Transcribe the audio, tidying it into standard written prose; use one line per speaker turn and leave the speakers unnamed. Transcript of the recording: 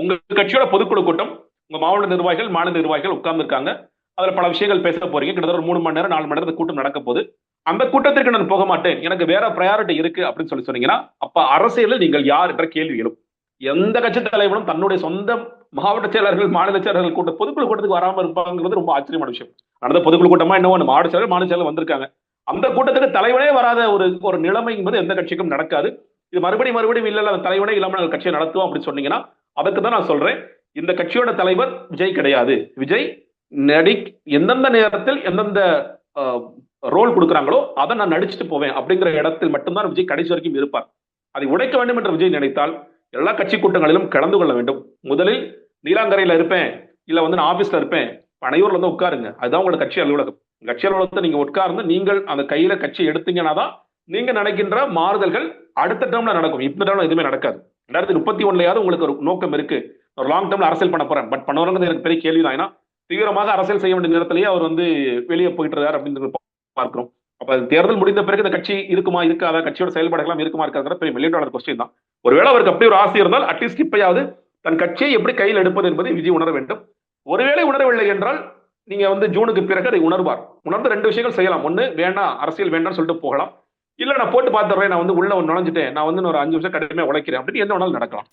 உங்க கட்சியோட பொதுக்குழு கூட்டம், உங்க மாவட்ட நிர்வாகிகள், மாநில நிர்வாகிகள் உட்கார்ந்து இருக்காங்க. அதுல பல விஷயங்கள் பேச போறீங்க. கிட்டத்தட்ட ஒரு 3 மணி நேரம் 4 மணி நேரம் கூட்டம் நடக்க போகுது. அந்த கூட்டத்திற்கு நான் போக மாட்டேன், எனக்கு வேற ப்ரையாரிட்டி இருக்கு அப்படின்னு சொன்னீங்கன்னா, அப்ப அரசியலில் நீங்கள் யார் என்ற கேள்வி எழும். எந்த கட்சி தலைவனும் தன்னுடைய சொந்த மாவட்ட செயலர்கள், மாநில செயலர்கள் கூட்ட பொதுக்குழு கூட்டத்துக்கு வராம இருப்பாங்கிறது ரொம்ப ஆச்சரியமான விஷயம். நடந்த பொதுக்குழு கூட்டமா என்னவோ மாவட்ட செயலர், மாநில செயலர் வந்திருக்காங்க. அந்த கூட்டத்துக்கு தலைவனே வராத ஒரு நிலைமை என்பது எந்த கட்சிக்கும் நடக்காது. இது மறுபடியும் இல்ல தலைவனே இல்லாம நாங்கள் கட்சியை நடத்துவோம் அப்படின்னு சொன்னீங்கன்னா, அதுக்கு தான் நான் சொல்றேன், இந்த கட்சியோட தலைவர் விஜய் கிடையாது. விஜய் எந்தெந்த நேரத்தில் எந்தெந்த ரோல் கொடுக்குறாங்களோ அதை நான் நடிச்சுட்டு போவேன் அப்படிங்கிற இடத்தில் மட்டும்தான் விஜய் கடைசி வரைக்கும் இருப்பார். அதை உடைக்க வேண்டும் என்று விஜய் நினைத்தால் எல்லா கட்சி கூட்டங்களிலும் கலந்து கொள்ள வேண்டும். முதலில் நீலாங்கரையில இருப்பேன், இல்ல நான் ஆபீஸ்ல இருப்பேன், பனையூர்ல வந்து உட்காருங்க. அதுதான் உங்களோட கட்சி அலுவலகம். கட்சி அலுவலகத்தை நீங்க உட்கார்ந்து நீங்கள் அந்த கையில கட்சி எடுத்தீங்கன்னா தான் நீங்க நினைக்கின்ற மாறுதல்கள் அடுத்த டேர்ம்ல நடக்கும். இந்த டேர்ம்ல எதுவுமே நடக்காது. 2031 உங்களுக்கு ஒரு நோக்கம் இருக்கு, ஒரு லாங் டேர்ம்ல அரசியல் பண்ண போறேன், பட் பண்ணுவாங்க எனக்கு பெரிய கேள்விதான். ஏன்னா தீவிரமாக அரசியல் செய்ய வேண்டிய நேரத்திலேயே அவர் வெளியே போயிட்டு இருக்காரு அப்படின்னு பார்க்கிறோம். அப்ப தேர்தல் முடிந்த பிறகு இந்த கட்சி இருக்குமா இருக்காதா, கட்சியோட செயல்பாடுகள் இருக்குமா இருக்காத பெரிய $1 கொஸ்டின் தான். ஒருவேளை அவருக்கு அப்படி ஒரு ஆசை இருந்தால் அட்லீஸ்ட் இப்பயாவது தன் கட்சியை எப்படி கையில் எடுப்பது என்பதை விஜய் உணர வேண்டும். ஒருவேளை உணரவில்லை என்றால் நீங்க ஜூனுக்கு பிறகு அதை உணர்வார். உணர்ந்து 2 விஷயங்கள் செய்யலாம். ஒண்ணு, வேண்டாம் அரசியல் வேண்டாம்னு சொல்லிட்டு போகலாம். இல்ல நான் போட்டு பார்த்துறேன், நான் உள்ள நுழைஞ்சிட்டேன், நான் ஒரு 5 வருஷம் கடுமையா உழைக்கிறேன் அப்படின்னு என்ன வேணாலும் நடக்கலாம்.